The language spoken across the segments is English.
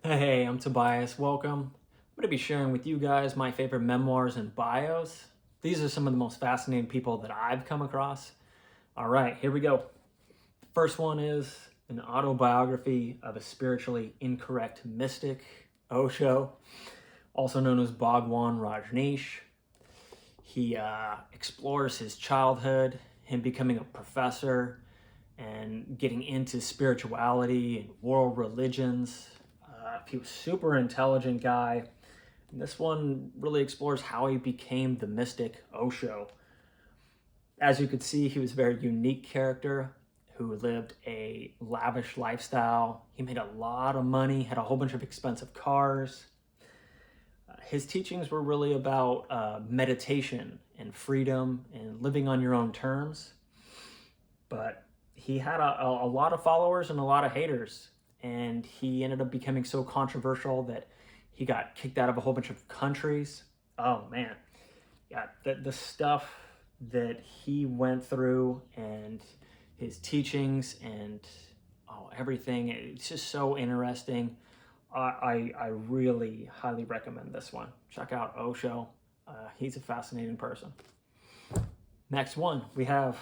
Hey, I'm Tobias. Welcome. I'm going to be sharing with you guys my favorite memoirs and bios. These are some of the most fascinating people that I've come across. All right, here we go. First one is an autobiography of a spiritually incorrect mystic, Osho, also known as Bhagwan Rajneesh. He explores his childhood, him becoming a professor, and getting into spirituality and world religions. He was a super intelligent guy. And this one really explores how he became the mystic Osho. As you could see, he was a very unique character who lived a lavish lifestyle. He made a lot of money, had a whole bunch of expensive cars. His teachings were really about meditation and freedom and living on your own terms. But he had a lot of followers and a lot of haters. And he ended up becoming so controversial that he got kicked out of a whole bunch of countries. Oh, man. Yeah, the stuff that he went through and his teachings and everything, it's just so interesting. I really highly recommend this one. Check out Osho. He's a fascinating person. Next one, we have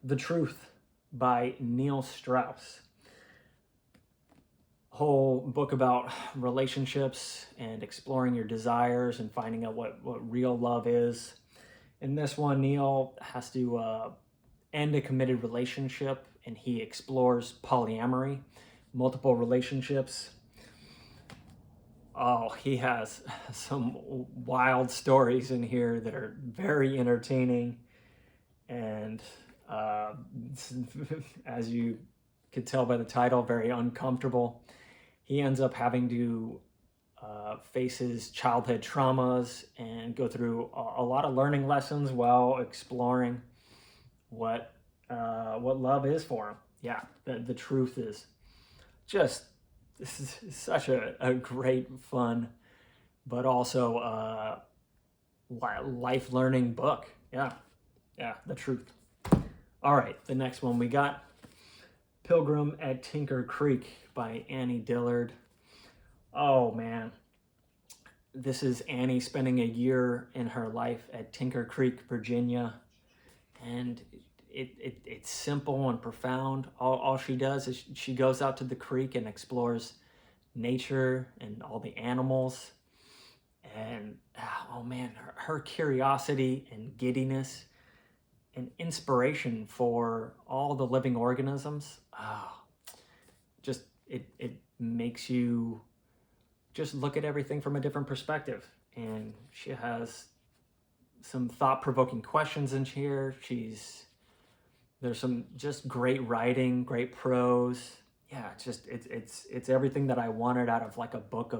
The Truth by Neil Strauss. Whole book about relationships and exploring your desires and finding out what real love is. In this one, Neil has to end a committed relationship and he explores polyamory, multiple relationships. Oh, he has some wild stories in here that are very entertaining. And as you could tell by the title, very uncomfortable. He ends up having to face his childhood traumas and go through a lot of learning lessons while exploring what love is for him. Yeah, the truth is just, this is such a great, fun, but also life learning book. Yeah, the truth. All right, the next one we got Pilgrim at Tinker Creek by Annie Dillard. Oh man, this is Annie spending a year in her life at Tinker Creek, Virginia, and it's simple and profound. All she does is she goes out to the creek and explores nature and all the animals. And oh man, her curiosity and giddiness and inspiration for all the living organisms. Just it makes you just look at everything from a different perspective. And she has some thought-provoking questions in here. There's some just great writing, great prose. Yeah, it's everything that I wanted out of like a book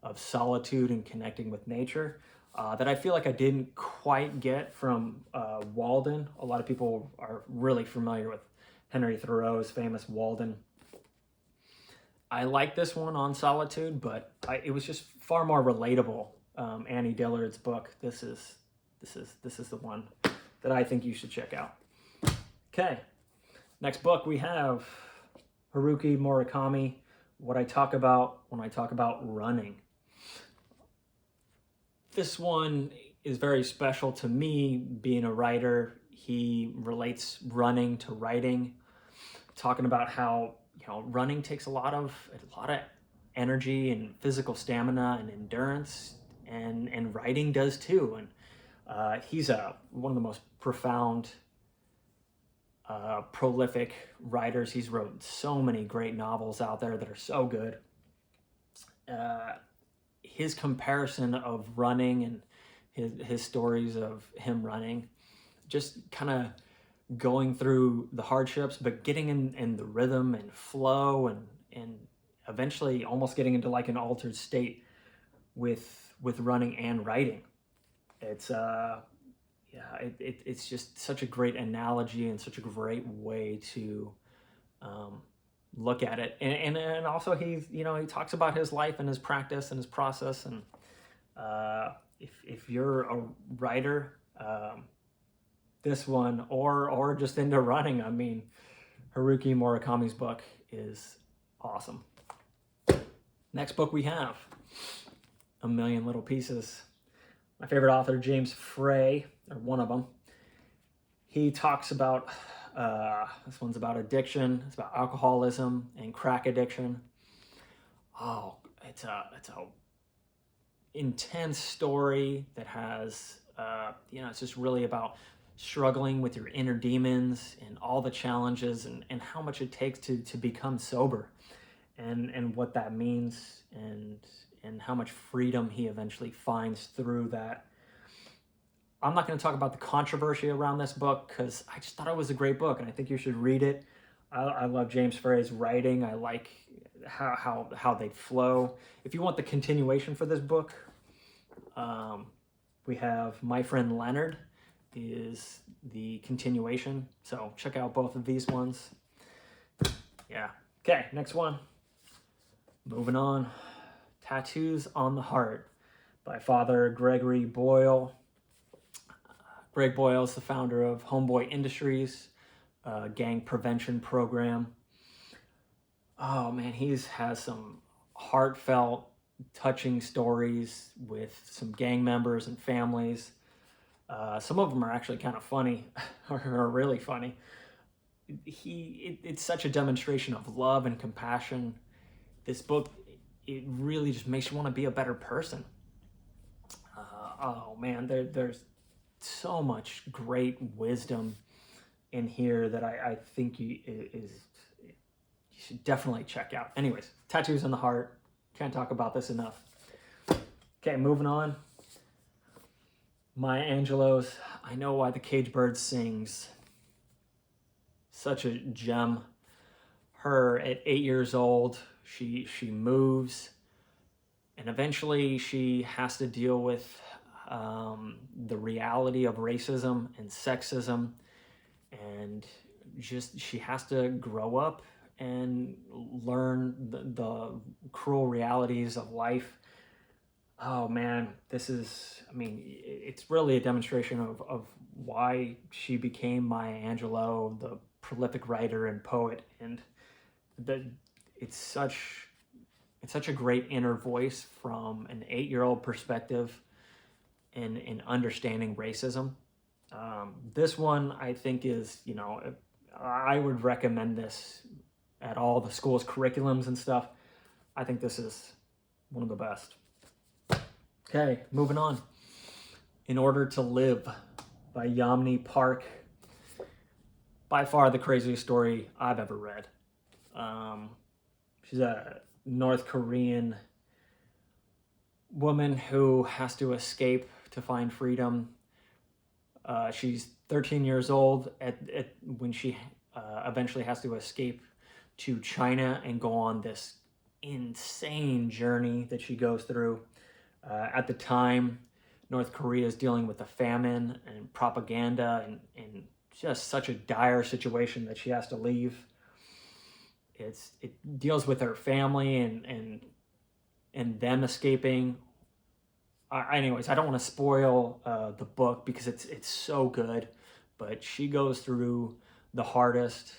of solitude and connecting with nature. That I feel like I didn't quite get from Walden. A lot of people are really familiar with Henry Thoreau's famous Walden. I like this one on solitude, but it was just far more relatable. Annie Dillard's book. This is the one that I think you should check out. Okay, next book we have Haruki Murakami. What I talk about when I talk about running. This one is very special to me, being a writer. He relates running to writing, talking about how running takes a lot of energy and physical stamina and endurance, and writing does too. And he's one of the most profound, prolific writers. He's wrote so many great novels out there that are so good. His comparison of running and his stories of him running, just kind of going through the hardships, but getting in the rhythm and flow and eventually almost getting into like an altered state with running and writing. It's it's just such a great analogy and such a great way to look at it. And also he talks about his life and his practice and his process. And if you're a writer, this one, or just into running, I mean, Haruki Murakami's book is awesome. Next book we have, A Million Little Pieces. My favorite author, James Frey, or one of them, he talks about, this one's about addiction. It's about alcoholism and crack addiction. Oh, it's a intense story that has, it's just really about struggling with your inner demons and all the challenges and how much it takes to become sober and what that means and how much freedom he eventually finds through that. I'm not going to talk about the controversy around this book because I just thought it was a great book and I think you should read it. I love James Frey's writing. I like how they flow. If you want the continuation for this book, we have My Friend Leonard is the continuation. So check out both of these ones. Yeah. Okay, next one. Moving on. Tattoos on the Heart by Father Gregory Boyle. Greg Boyle is the founder of Homeboy Industries, a gang prevention program. Oh man, has some heartfelt, touching stories with some gang members and families. Some of them are actually kind of funny, or really funny. It's such a demonstration of love and compassion. This book, it really just makes you want to be a better person. Oh man, there's so much great wisdom in here that I think you should definitely check out. Anyways, Tattoos on the Heart. Can't talk about this enough. Okay, moving on. Maya Angelou's I Know Why the Caged Bird Sings. Such a gem. Her at 8 years old, she moves, and eventually she has to deal with the reality of racism and sexism, and just she has to grow up and learn the cruel realities of life. Oh man, it's really a demonstration of why she became Maya Angelou, the prolific writer and poet, and it's such a great inner voice from an 8-year-old perspective in understanding racism. This one I think is, I would recommend this at all the school's curriculums and stuff. I think this is one of the best. Okay, moving on. In Order to Live by Yamini Park. By far the craziest story I've ever read. She's a North Korean woman who has to escape to find freedom. She's 13 years old when she eventually has to escape to China and go on this insane journey that she goes through. At the time, North Korea is dealing with a famine and propaganda and just such a dire situation that she has to leave. It deals with her family and them escaping. Anyways, I don't want to spoil the book because it's so good, but she goes through the hardest,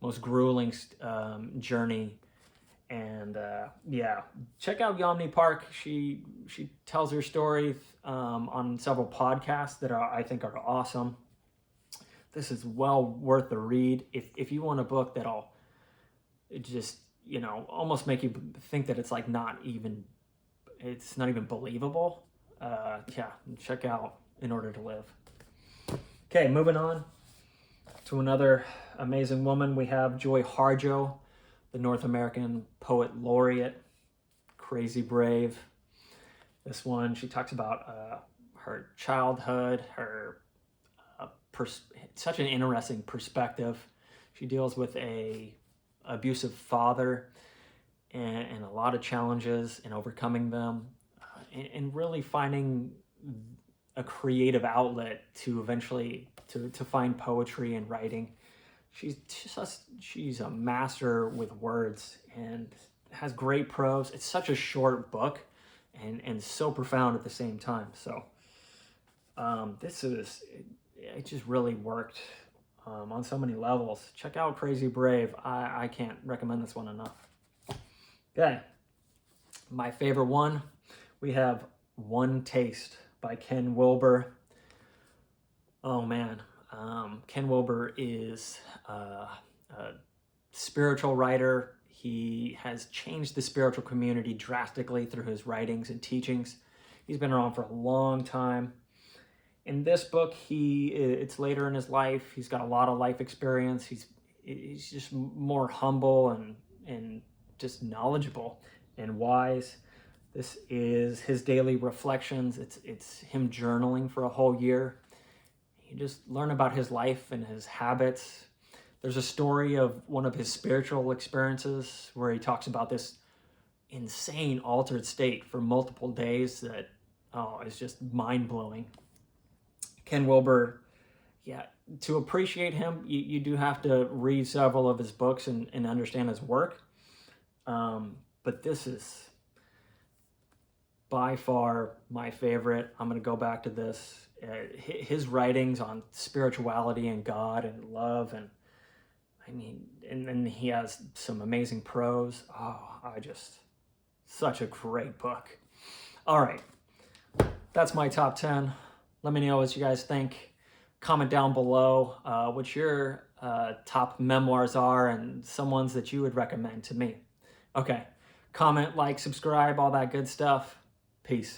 most grueling journey. And check out Yamini Park. She tells her story on several podcasts that I think are awesome. This is well worth the read. If you want a book that'll just almost make you think that it's not even believable. Check out In Order to Live. Okay, moving on to another amazing woman. We have Joy Harjo, the North American Poet Laureate, Crazy Brave. This one, she talks about her childhood, her such an interesting perspective. She deals with a abusive father and a lot of challenges and overcoming them, and really finding a creative outlet to eventually to find poetry and writing. She's a master with words and has great prose. It's such a short book and so profound at the same time. So it just really worked on so many levels. Check out Crazy Brave. I can't recommend this one enough. Okay, My favorite one, we have One Taste by Ken Wilber. Oh man, Ken Wilber is a spiritual writer. He has changed the spiritual community drastically through his writings and teachings. He's been around for a long time. In this book, it's later in his life. He's got a lot of life experience. He's just more humble and just knowledgeable and wise. This is his daily reflections. It's him journaling for a whole year. You just learn about his life and his habits. There's a story of one of his spiritual experiences where he talks about this insane altered state for multiple days that, is just mind-blowing. Ken Wilber, yeah, to appreciate him, you do have to read several of his books and understand his work. But this is by far my favorite. I'm going to go back to this. His writings on spirituality and God and love, and then he has some amazing prose. Such a great book. All right, that's my top 10. Let me know what you guys think. Comment down below what your top memoirs are and some ones that you would recommend to me. Okay, comment, like, subscribe, all that good stuff. Peace.